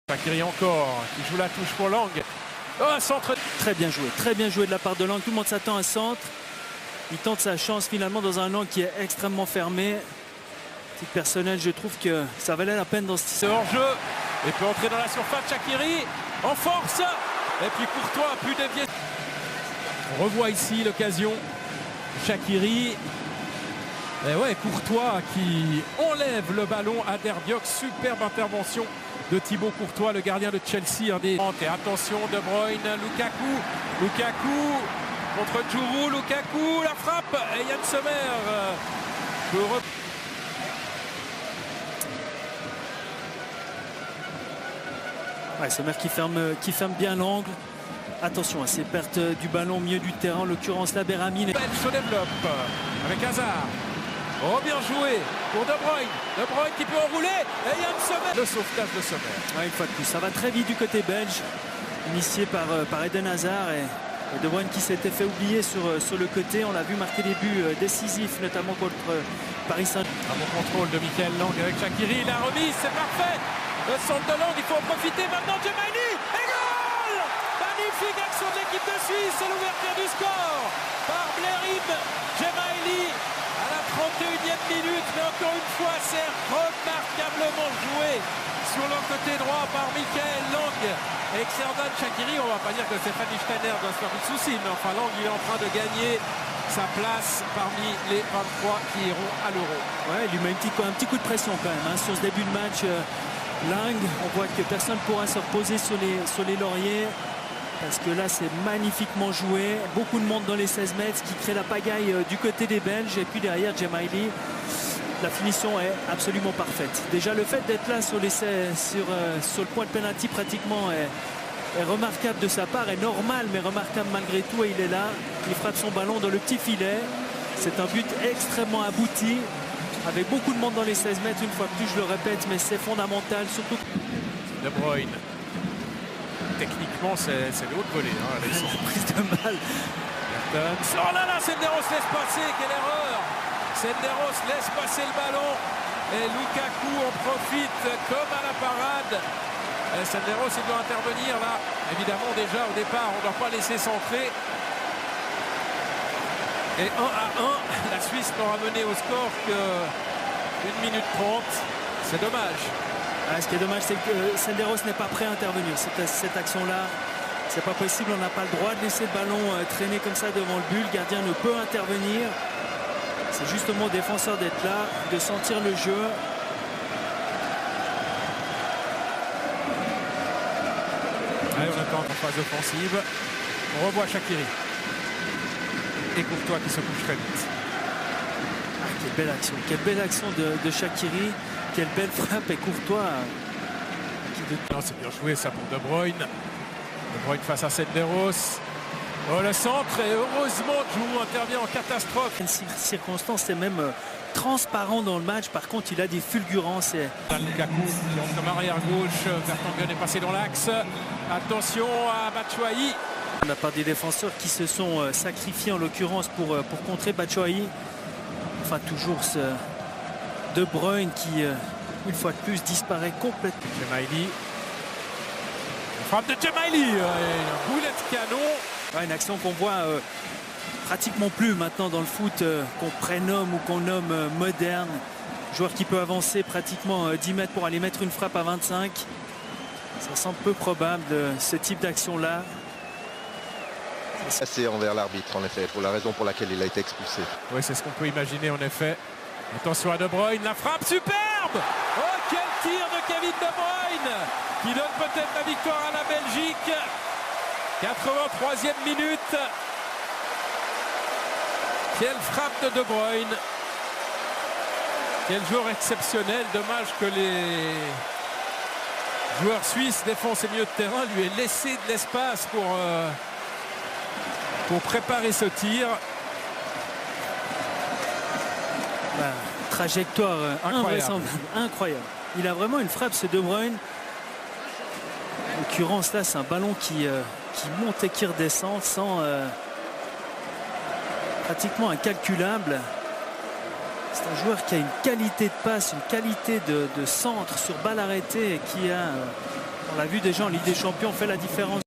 Shaqiri encore, qui joue la touche pour Lang. Oh, un centre. Très bien joué de la part de Lang. Tout le monde s'attend à un centre. Il tente sa chance finalement dans un angle qui est extrêmement fermé. Titre personnel, je trouve que ça valait la peine dans ce C'est hors-jeu. Et peut entrer dans la surface. Shaqiri en force. Et puis Courtois a pu dévier. On revoit ici l'occasion. Shaqiri. Et ouais, Courtois qui enlève le ballon à Derdiok. Superbe intervention de Thibaut Courtois, le gardien de Chelsea. Et attention, De Bruyne, Lukaku contre Djourou, Lukaku, la frappe. Et Yann Sommer peut Ouais, Sommer qui ferme bien l'angle. Attention à ces pertes du ballon au milieu du terrain, en l'occurrence la Berami. Belge se développe avec Hazard. Oh, bien joué pour De Bruyne. De Bruyne qui peut enrouler. Et Yann Sommer. Le sauvetage de Sommer. Ouais, une fois de plus, ça va très vite du côté belge. Initié par Eden Hazard et De Bruyne qui s'était fait oublier sur le côté. On l'a vu marquer des buts décisifs, notamment contre Paris Saint-Germain. Un bon contrôle de Michael Lang avec Shaqiri. La remise, c'est parfait. Le centre de Lang, il faut en profiter maintenant. Djemaili. Et goal! Magnifique action de l'équipe de Suisse. C'est l'ouverture du score par Blerim Djemaili à la 31e minute. Mais encore une fois, c'est remarquablement joué sur le côté droit par Michael Lang. Et Xherdan Shaqiri, on ne va pas dire que Stéphane Steiner doit se faire de soucis, mais enfin Lang, il est en train de gagner sa place parmi les 23 qui iront à l'Euro. Ouais, il lui met un petit coup de pression quand même sur ce début de match. Lang, on voit que personne ne pourra se reposer sur les lauriers. Parce que là, c'est magnifiquement joué. Beaucoup de monde dans les 16 mètres qui crée la pagaille du côté des Belges. Et puis derrière, Djemaili, la finition est absolument parfaite. Déjà, le fait d'être là sur le point de pénalty pratiquement est remarquable de sa part. Est normal, mais remarquable malgré tout. Et il est là. Il frappe son ballon dans le petit filet. C'est un but extrêmement abouti. Avec beaucoup de monde dans les 16 mètres, une fois de plus, je le répète, mais c'est fondamental. Surtout De Bruyne. Techniquement, c'est le haut de volée. Prise de balle. Oh là là, Senderos laisse passer, quelle erreur! Senderos laisse passer le ballon et Lukaku en profite comme à la parade. Senderos, il doit intervenir là. Évidemment, déjà au départ, on ne doit pas laisser centrer. Et 1-1, la Suisse n'aura mené au score que 1 minute 30. C'est dommage. Ce qui est dommage, c'est que Senderos n'est pas prêt à intervenir. Cette action-là, c'est pas possible. On n'a pas le droit de laisser le ballon traîner comme ça devant le but. Le gardien ne peut intervenir. C'est justement au défenseur d'être là, de sentir le jeu. Allez, on attend en phase offensive. On revoit Shaqiri. Et Courtois qui se couche très vite. Quelle belle action de Shaqiri. Quelle belle frappe et Courtois. Non, c'est bien joué ça pour De Bruyne. De Bruyne face à Senderos. Oh, le centre et heureusement Djourou intervient en catastrophe. Une circonstance, c'est même transparent dans le match. Par contre, il a des fulgurances. Lukaku qui entre comme arrière gauche. Vertonghen est passé dans l'axe. Attention à Batshuayi. De la part des défenseurs qui se sont sacrifiés en l'occurrence pour contrer Batshuayi. Enfin, toujours ce De Bruyne qui, une fois de plus, disparaît complètement. Djemaili. Frappe de Djemaili. Boulet de canon. Ouais, une action qu'on voit pratiquement plus maintenant dans le foot, qu'on prénomme ou qu'on nomme moderne. Joueur qui peut avancer pratiquement 10 mètres pour aller mettre une frappe à 25. Ça semble peu probable, ce type d'action-là. Assez envers l'arbitre, en effet, pour la raison pour laquelle il a été expulsé. Oui, c'est ce qu'on peut imaginer, en effet. Attention à De Bruyne, la frappe superbe. Oh, quel tir de Kevin De Bruyne qui donne peut-être la victoire à la Belgique. 83e minute. Quelle frappe de De Bruyne. Quel joueur exceptionnel. Dommage que les joueurs suisses défensent ses milieux de terrain lui aient laissé de l'espace pour préparer ce tir. Trajectoire incroyable. Incroyable. Il a vraiment une frappe, ce De Bruyne. En l'occurrence, là, c'est un ballon qui monte et qui redescend sans pratiquement incalculable. C'est un joueur qui a une qualité de passe, une qualité de centre sur balle arrêtée et qui a On l'a vu déjà en Ligue des Champions, on fait la différence.